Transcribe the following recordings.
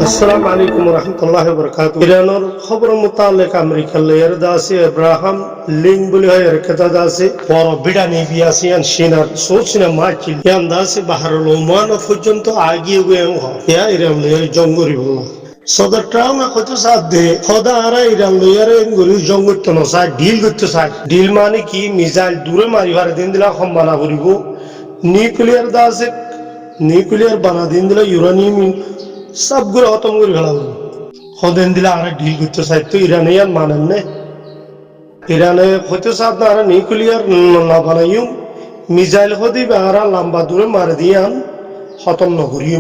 আসসালামু আলাইকুম রহমতুল্লাহ বরকাত। ইরানের খবর মোতালেক আমেরিকার লেয়ার দাসে এব্রাহাম লিঙ্ক বলে হয় রেখেতা দাসে বড় বিড়ানি বিয়াসিয়ান সিনার সোচনা মাছিল ইয়ান দাসে বাহারুল ওমান পর্যন্ত আগিয়ে গিয়ে ইয়া ইরান লেয়ার জঙ্গরি বললা সদর ট্রাউনা কত সাথ দে খোদা আরা ইরান লেয়ার এঙ্গুরি জঙ্গত নসা ডিল করতে চায় ডিল মানে কি মিসাইল দূরে মারিবার দিন দিলা সম্মানা করিব নিউক্লিয়ার দাসে নিউক্লিয়ার বানা দিন দিলা ইউরেনিয়াম সবগুলো খতম করে ফেলাবো হদেন দিলে আর ডিল করতে চাই তো ইরানে আর মানেন না ইরানে হতে চাপ না আর নিউক্লিয়ার না বানাইও মিসাইল হদি আর লম্বা দূরে মার দিয়ে আন খতম নকরি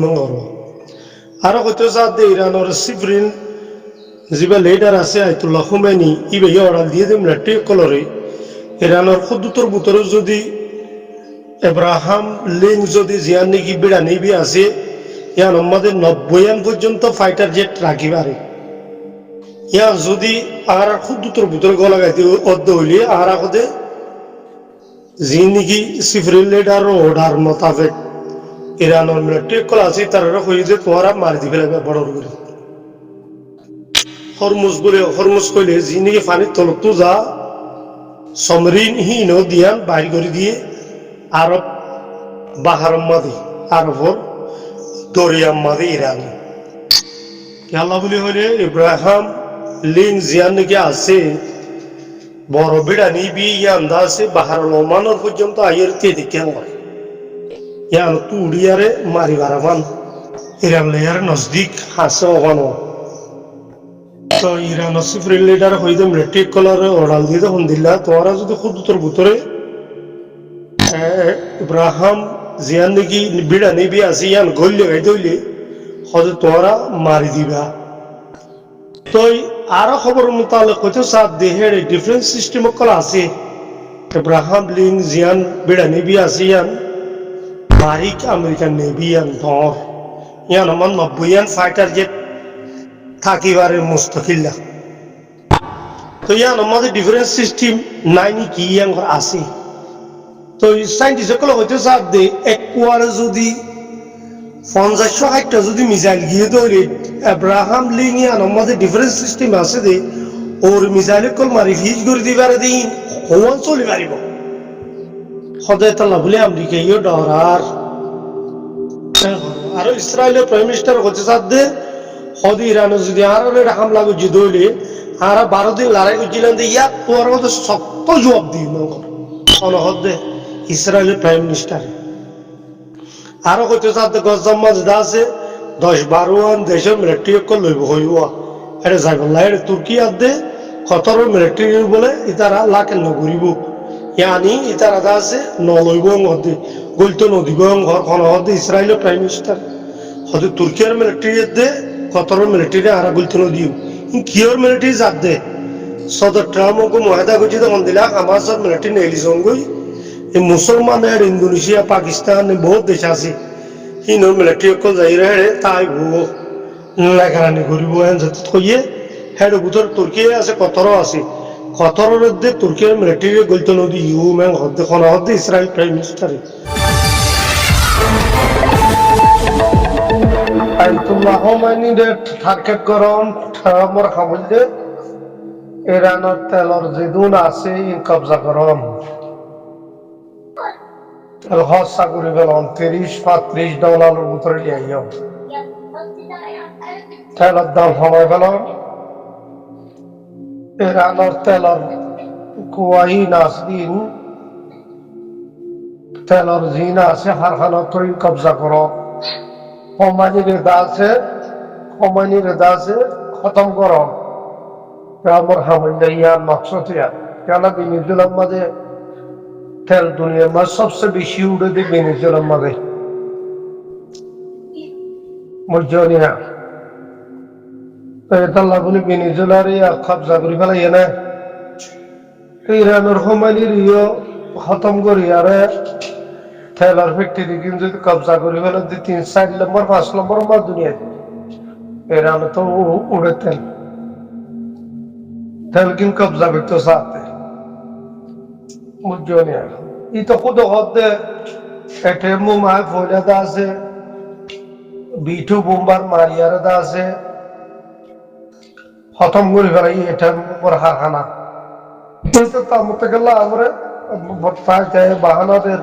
আর হতে চাপ দে ইরানের সিফরিন যিবা লিডার আছে আয়তুল্লাহ খুমেনি ইবে অর্ডার দিয়ে দিম লেটে কলরে ইরানের খুদ্দুতর বুতরে যদি এব্রাহাম লিঙ্ক যদি জিয়ান নাকি বিড়া নিবি আছে ইয়ান আমাদের 90 পর্যন্ত ফাইটার জেট রাখি পারে ইয়ান যদি আর খুদ্দুতর ভিতরে গলা গাইতে অর্ধ হইলে আর আগে জি নাকি সিফরিল লিডার অর্ডার মোতাবেক ইরানের মিলিটারি কল আছে তারা হয়ে যে তোমারা মারি দিবে বড় করে হরমুজ কইলে জি নাকি পানির তলত যা সমরিনহীন দিয়ান বাইর করে দিয়ে আরব বাহার মাদি আরবর দরিয়াম মাদে ইরান আল্লাহ বলি হলে ইব্রাহিম লিঙ্ক জিয়ান নাকি আছে বড় বিড়া নিবি ইয়ান দাসে বাহার ওমানের পর্যন্ত আইয়ের তে দেখে ইয়ান তু উড়িয়ারে মারি বারামান ইরান লেয়ার নজদিক হাসে ওখানো তো ইরান সিফরিল লিডার হইতে মিলিটারি কলার অর্ডার দিয়ে তখন দিলা তোমরা যদি খুদ্দুতর ভিতরে ইব্রাহিম জিয়ান নাকি বিড়া নিবি আছে ইয়ান গল্লে গাইতে হইলে হয়তো তোমরা মারি দিবা তো আরো খবর মোতালেক হয়তো সাত দেহের ডিফারেন্ট সিস্টেম কল আছে ইব্রাহিম লিঙ্ক জিয়ান বিড়া নিবি আছে ইয়ান মারিক আমেরিকান নেবি ইয়ান ধর ইয়ান আমার 90 ফাইটার জেট থাকিবারে মুস্তাকিল্লা তো ইয়ান আমাদের ডিফারেন্ট সিস্টেম নাই কি ইয়ান আছে তো সাইন্টিস্ট সকল হইতে চাপ দে একবারে যদি 50-60টা যদি মিসাইল গিয়ে ধরে এব্রাহাম লিঙ্ক আমাদের ডিফারেন্ট সিস্টেম আছে দে ওর মিসাইল কল মারি ফিজ করে দিবার দিন হওয়ান চলে পারিব সদায় তাল্লাহ বলে আমেরিকা ইয়ে ডরার আর ইসরায়েলের প্রাইম মিনিস্টার হতে চাপ দে সদি ইরানে যদি আর হামলা করছি দইলে আর 12 দিন লড়াই করছিলেন যে ইয়াক তোর মতো শক্ত জবাব দিই অনহদ দে ইসরায়েলের প্রাইম মিনিস্টার আরো কইতে চাতে গজমাজ দাসে 10-12 দেশের মিলিটারি কল লইব হইবা এটা যাইবল্লাহ এটা তুর্কি আদে কতর মিলিটারি বলে ইতারা লাকে নগরিব ইয়ানি ইতারা দাসে নলইব মধ্যে গলতো নদীব ঘর কোন হদে ইসরায়েলের প্রাইম মিনিস্টার হদে তুর্কির মিলিটারি দে কতর মিলিটারি আর গলতো নদীব কিওর মিলিটারি জাত দে সদর ট্রাম্প মুয়াদা করছি তখন দিলা আমার সব মিলিটারি নেলি সঙ্গই এই মুসলমানের ইন্দোনেশিয়া পাকিস্তান বহুত দেশ আছে হিনোর মিলিটারি কল যাই রে তাই ভুয়ো লেখারানি করিব যাতে থইয়ে হেড বুতর তুর্কি আছে কতরও আছে কতরের মধ্যে তুর্কির মিলিটারি গলতো নদী ইউ ম্যাং হদ্দে কোন হদ্দে Israel prime minister Ayatollah Khamenei রে টার্গেট গরম ঠামর খামুলদে ইরানের তেলর যেদুন আছে ইন কবজা গরম তেল খরচা করে গেলাম $30-35 ভিতরে লিয়াইও তেলের দাম কমাই গেলাম ইরানের তেলর কুয়াই নাসদিন তেলর জিন আছে হারখানা তৈরি কবজা করো কমানি রেদা আছে খতম করো আমার হামল ইয়ার মকসদ কেন ভেনেজুয়েলার মাঝে তেল দুনিয়ার মাঝে সবচেয়ে বেশি উড়ে দিয়ে ভেনেজুয়েলার মাঝে মর্যাদা আল্লাহ বলে ভেনেজুয়েলার কবজা করে ফেলাই না ইরানের হোমানির ইয়ে খতম করি আরে তেলার ফ্যাক্টরি কিন্তু যদি কবজা করে ফেলে 3-4 নম্বর 5 নম্বর মাস দুনিয়ায় ইরানে তো উড়ে তেল কিন্তু কবজা করতে চাতে মর্যাদা ই তো খুদ হদ্দে এটা মুমায় ফয়লাদা আছে বিটু বোম্বার মারিয়ার দা আছে খতম করে ফেলাই এটার উপর হারখানা তো তার মধ্যে গেল আমরা বাহানাদের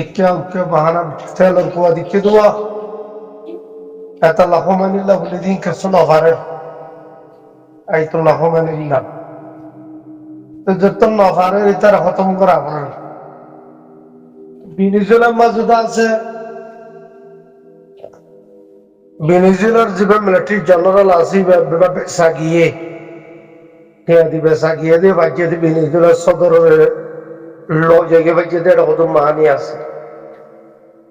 একে বাহানা তেলের কুয়া দিচ্ছে দেওয়া এত লাফমানিল্লা বলে দিন কেসো নভারের এই তো লাফমানিল্লা তো যত নভারের এটার খতম করা আপনার ভেনেজুয়েলার মাঝে আছে ভেনেজুয়েলার যে মিলিটারি জেনারেল আছে বেসা গিয়ে বেসা গিয়ে দিয়ে বাজিয়ে দিয়ে ভেনেজুয়েলার সদরের ল জায়গায় বাজিয়ে দিয়ে এটা কত মাহানি আছে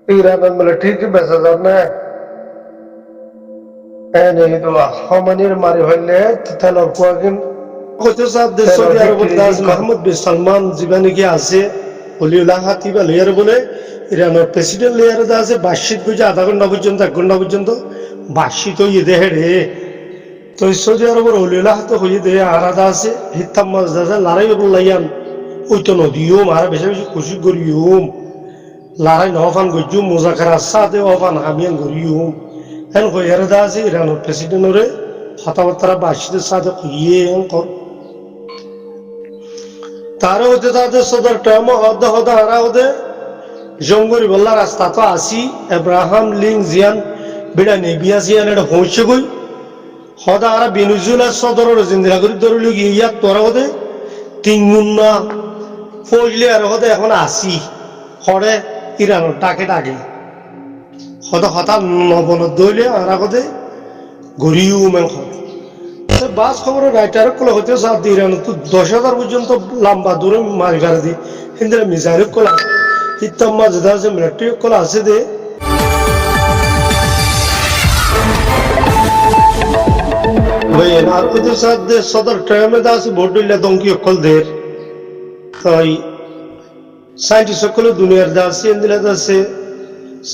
ইরানের মিলিটারি বেসা যান না হমানির মারি হইলে তেলের কুয়াগিন হয়তো সৌদি আরবের মাহমুদ বিন সালমান জীবনে কি আছে অলিউল্লাহ হাতিবা লেয়ার বলে ইরানের প্রেসিডেন্ট লেয়ার আছে বার্ষিক বুঝে আধা ঘন্টা পর্যন্ত 1 ঘন্টা পর্যন্ত বার্ষিক হইয়ে দেহে রে তো সৌদি আরবের অলিউল্লাহ হাতে হইয়ে দেহে আলাদা আছে হিতাম মাছ দাদা লড়াই বললাইয়ান ওই তো নদীও মারা বেশি বেশি খুশি করিও লড়াই নফান গজু মোজাকার সাথে অফান হামিয়ান করিও হ্যাঁ হইয়ার দা আছে ইরানের প্রেসিডেন্টরে কথাবার্তা বার্ষিকের সাথে হইয়ে কর তারা হতে তাদের সদর টাইম হদা হদা হারা হদে জঙ্গরি বল্লা রাস্তা তো আসি এব্রাহাম লিং জিয়ান বেড়া নেবিয়া জিয়ান এটা পৌঁছে গই হদা হারা ভেনেজুয়েলার সদরের জিন্দিরা করি ধরে লুকি ইয়াত তোরা হদে 3 গুণ না পড়লে আর হদে এখন আসি হরে ইরানের ডাকে ডাকে হদা হঠাৎ নবনত দইলে আর হদে গড়িও মেন বাস খবরের রাইটার কলা হতে সাথ দিয়ে ইরান তো 10,000 পর্যন্ত লম্বা দূরে মারি ফেলে দি কিন্তু মিসাইল কলা ইত্তাম মাঝে আছে মিলিটারি কলা আছে দে ভাই আর ওদের সাথে সদর ট্রেমে আছে বড়িলা দঙ্কি কল দের তাই সাইন্টিস্ট সকল দুনিয়ার দাসী ইন্দিলা দাসে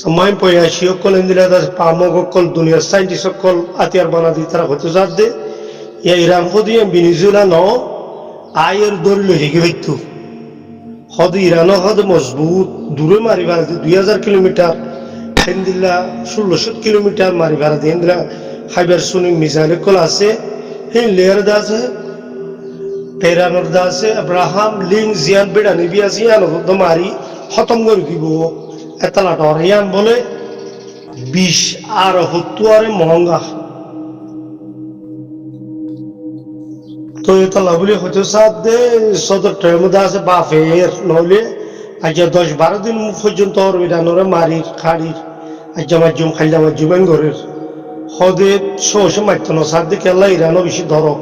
সময় পয়াশি কল ইন্দিলা দাস পামক কল দুনিয়ার সাইন্টিস্ট সকল আতিয়ার বানা দি তারা হতে সাথ দে ইরান হদি ভেনেজুয়েলা ন আয়ের দৌড় হেগে হইতো হদ ইরান হদ মজবুত দূরে মারি ভাড়া 2000 কিলোমিটার হেন্দিল্লা 1600 কিলোমিটার মারি ভাড়া দিয়ে হেন্দিলা হাইবারসোনিক মিসাইল কল আছে হেন লেয়ার দাসে ইরানের দাসে আব্রাহাম লিং জিয়ান বেড়া নিবিয়া জিয়ান হদ মারি খতম করে দিব এতলা ডরিয়ান বলে 20 আর 70 মহঙ্গা তো এটা লাভলি হতে সাথ দে সদর ট্রেমে আছে বাফের নইলে আজ 10-12 দিন পর্যন্ত ইরানের মারির খাড়ির আজ মাজ্জুম খাইলা মাজ্জুমেন ঘরের হদে শোষ মাইতন সাথ দে কেলা ইরানও বেশি ধরো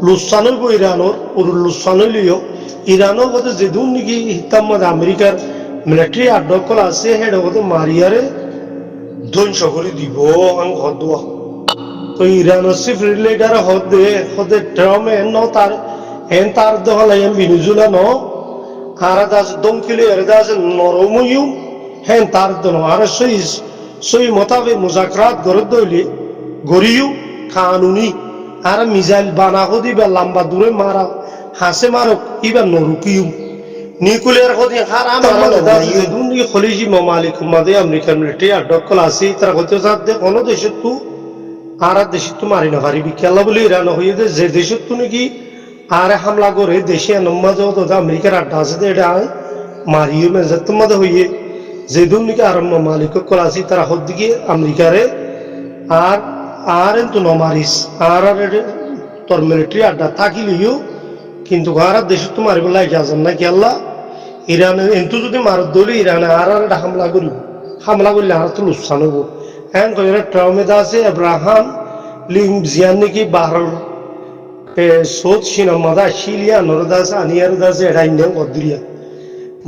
লুসানই বই ইরানোর পুরো লুসানই লিও ইরানও হতে যেদুন নাকি হিতাম মধ্যে আমেরিকার মিলিটারি আড্ডকল আছে হেড হতে মারিয়ারে ধ্বংস করে দিব আং হদুয়া তো ইরানের চিফ লিডার হদে ট্রামে ন তার হেন তার দহলে ভেনেজুয়েলা ন হারা দাস দমকিলে এর দাস নরময়ু হেন তার দন আর সই মোতাবেক মুজাকরাত গরদ দইলে গরিয়ু কানুনি আর মিসাইল বানা হদি বা লম্বা দূরে মারা হাসে মারক ইবা নরুকিয়ু নিউক্লিয়ার হদি হারা মারা দাস দুনি খলিজি মামালিক মাদে আমেরিকান মিলিটারি আডকল আছে তারা হতে সাথে কোন দেশে তু আর দেশে তো মারি না পারিবি খেলা বলে ইরান হয়ে যে দেশে তো নাকি আর হামলা করে দেশে নমাজে আমেরিকার আড্ডা আছে এটা মারিয়ে মেজে তোমাদের হইয়ে যেদুন নাকি আর মালিক কলাসি তারা হদ দিকে আমেরিকারে আর আর তো নমারিস আর তোর মিলিটারি আড্ডা থাকিলিও কিন্তু আর দেশে তো মারিব লাগে যান না কি আল্লাহ ইরানে এন্তু যদি মারত দলি ইরানে আর হামলা করিব হামলা করলে আর তো লুসান হইব হ্যাঁ ট্রাউমে আছে আব্রাহাম লিং জিয়ান নাকি বাহার সোচ সিনামাদা শিলিয়া নরদাস আনিয়ার দাসে এটা ইন্ডিয়ান কদ্দুরিয়া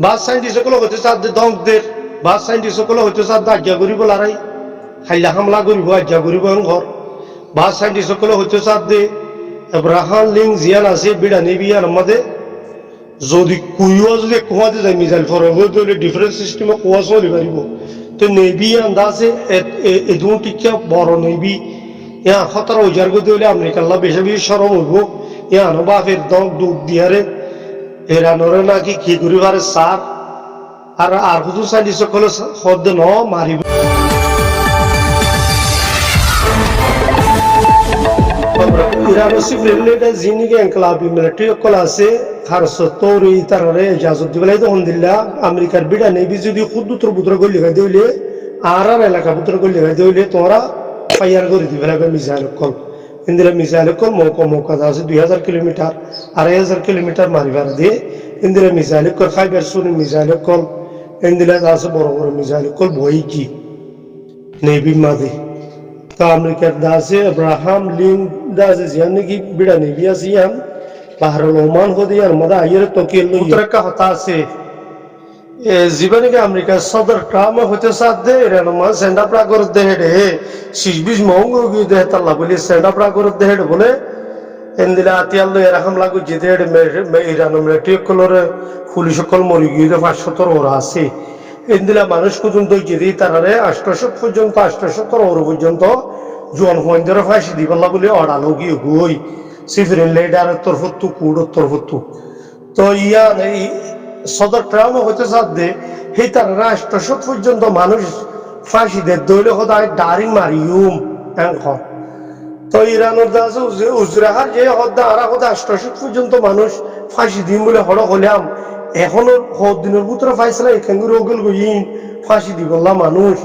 বাস সাইন্টিস্ট সকল হইতে সাথে দংদের বাস সাইন্টিস্ট সকল হইতে সাথে আজ্ঞা করিব লড়াই খাইলা হামলা করিব আজ্ঞা করিব ঘর বাস সাইন্টিস্ট সকল হইতে সাথে আব্রাহাম লিং জিয়ান আছে বিড়া নেবিয়ার মধ্যে যদি কুইও যদি কুয়াতে যায় মিসাইল ফরব হইলে ডিফারেন্ট সিস্টেমে কুয়া চলি পারিব তো নেভি আন্দাজে এদুন টিকা বড় নেভি ইয়া 17,000 গতি হলে আমেরিকাল্লা বেশি বেশি সরম হইব ইয়া বাফের দম দুধ দিয়ারে এরানোরে নাকি কি করি পারে সার আর হুজুর সাইন্টিস্ট সকলে হদ ন মারিব ইরানো সিভিলিটা জিনিকে এনক্লাবি মিলিটারি অকল আছে খারস তৌরি তারারে ইজাজত দিবেলাই তো হন্দিল্লা আমেরিকার বিডা নেবি যদি খুদ্দুত্র পুত্র গলি গাই দিলে আর এলাকা পুত্র গলি গাই দিলে তোমরা ফায়ার করে দিবে লাগবে মিসাইল অকল ইন্দিরা মিসাইল অকল মৌকা আছে 2000 কিলোমিটার 2500 কিলোমিটার মারিবার দিয়ে ইন্দিরা মিসাইল অকল ফাইবার সুনি মিসাইল অকল ইন্দিরা আছে বড় বড় মিসাইল অকল বই কি নেবি মাদি তা আমেরিকার দাসে আব্রাহাম লিঙ্ক দাসে জিয়ান কি বিড়া নেবি আছে ইয়ান বাহরুল ওমান হদি আর মদা আইয়ের তকিল উত্তরকা হতা আছে জীবনে কি আমেরিকার সদর ট্রাম্প হতে সাথে ইরান মা সেন্ডা প্রাগর দেহেডে শিশবিশ মহঙ্গ গিয়ে দেহে তাল্লা বলি সেন্ডা প্রাগর দেহেডে বলে এন্দিলা আতিয়াল এরকম লাগু যেতে ইরান মিলিটারি কলরে পুলিশ সকল মরি গিয়ে 500 ওরা আছে এন্দিলা মানুষ পর্যন্ত যেদি তারারে 800 পর্যন্ত 870 ওর পর্যন্ত জোয়ান হইন্দরে ফাঁসি দিবাল্লা বলে অড়ালো গিয়ে গই সিফরিন লেডার তরফত্তু কুড় তরফত্তু তো ইয়ান এই সদর ট্রাম্প হতে সাথে সেই তারারা 800 পর্যন্ত মানুষ ফাঁসি দেয় দৈলে সদায় ডারিং মারিউম এখন তো ইরানের দাস উজরাহার যে হদ্দা আরা হদা 800 পর্যন্ত মানুষ ফাঁসি দিম বলে হড় হলাম এখনো দিনের পুত্র ফাইসলা এখান রোগল গইন ফাঁসি দিবল্লা মানুষ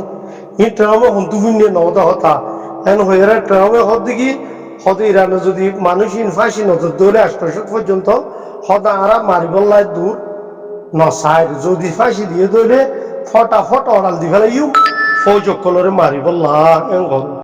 ই ট্রামে হন্তুভিন্য নদা হতা এখন হয়ে ট্রামে হদ দেখি হদ ইরানে যদি মানুষ ইন ফাঁসি নজর দৌড়ে 800 পর্যন্ত হদা আরা মারিবল্লায় দূর নসায় যদি ফাঁসি দিয়ে দৌড়ে ফটাফট অড়াল দি ফেলে ইউ ফৌজ কলরে মারিবল্লা